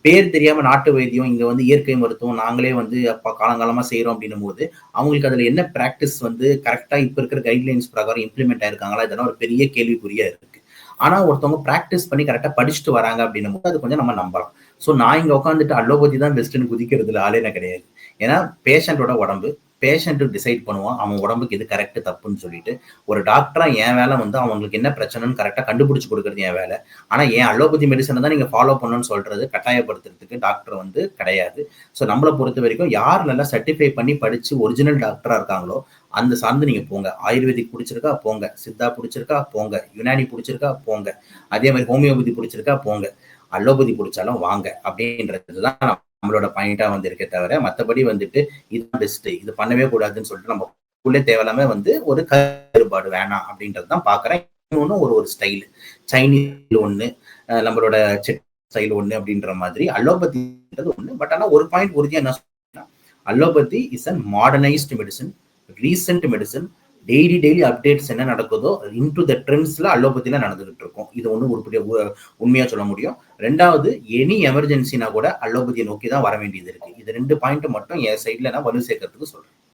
பேர் தெரியாம நாட்டு வைத்தியம், இங்க வந்து இயற்கை மருத்துவம் நாங்களே வந்து காலங்காலமா செய்றோம் அப்படின்னும் போது, அவங்களுக்கு அதுல என்ன பிராக்டிஸ் வந்து கரெக்ட்டா இப்ப இருக்கிற கைட்லைன்ஸ் பிரகாரம் இம்ப்ளிமெண்ட் ஆயிருக்காங்களா? இதெல்லாம் ஒரு பெரிய கேள்விக்குறியா இருக்கு. ஆனா ஒருத்தவங்க பிராக்டிஸ் பண்ணி கரெக்ட்டா படிச்சுட்டு வராங்க அப்படின்னும் போது, அது கொஞ்சம் நம்ம நம்பலாம். ஸோ நான் இங்க உட்காந்துட்டு அலோபதி தான் பெஸ்ட்ன்னு குதிக்கிறதுல ஆளே நான் கிடையாது. ஏன்னா பேஷண்டோட உடம்பு, பேஷண்ட் டிசைட் பண்ணுவான் அவன் உடம்புக்கு எது கரெக்ட் தப்புன்னு சொல்லிட்டு. ஒரு டாக்டரா என் வேலை வந்து அவங்களுக்கு என்ன பிரச்சனைன்னு கரெக்டா கண்டுபிடிச்சு கொடுக்கறது என் வேலை. ஆனா ஏன் அலோபதி மெடிசனை தான் நீங்க ஃபாலோ பண்ணணும்னு சொல்றது கட்டாயப்படுத்துறதுக்கு டாக்டர் வந்து கிடையாது. ஸோ நம்மளை பொறுத்த வரைக்கும் யார் நல்லா சர்டிஃபை பண்ணி படிச்சு ஒரிஜினல் டாக்டரா இருக்காங்களோ அந்த சார்ந்து நீங்க போங்க. ஆயுர்வேதிக் பிடிச்சிருக்கா போங்க, சித்தா பிடிச்சிருக்கா போங்க, யுனானி பிடிச்சிருக்கா போங்க, அதே மாதிரி ஹோமியோபதி பிடிச்சிருக்கா போங்க, அலோபதி பிடிச்சாலும் வாங்க அப்படின்றதுதான் நம்மளோட பாயிண்டா வந்து இருக்கே தவிர, மற்றபடி வந்துட்டு இதுதான் பெஸ்ட் இது பண்ணவே கூடாதுன்னு சொல்லிட்டு நம்ம உள்ளே தேவையில்லாம வந்து ஒரு கருபாடு வேணாம் அப்படின்றது தான் பாக்குறேன். இன்னொன்னு ஒரு ஒரு ஸ்டைல் சைனீஸ் ஒண்ணு, நம்மளோட செட் ஸ்டைல் ஒண்ணு அப்படின்ற மாதிரி அலோபதி ஒண்ணு. பட் ஆனா ஒரு பாயிண்ட் உறுதியா என்ன சொல்றேன்னா, allopathy is a modernised medicine, recent medicine. Daily updates என்ன நடக்குதோ இன்டு த ட்ரெண்ட்ஸ்ல அலோபதியில நடந்துகிட்டு இருக்கும். இது ஒண்ணு உண்மையா சொல்ல முடியும். ரெண்டாவது, எனி எமர்ஜென்சினா கூட அலோபதியை நோக்கி தான் வர வேண்டியது இருக்கு. இது 2 பாயிண்ட் மட்டும் என் சைட்ல நான் வலு சேர்க்கறதுக்கு சொல்றேன்.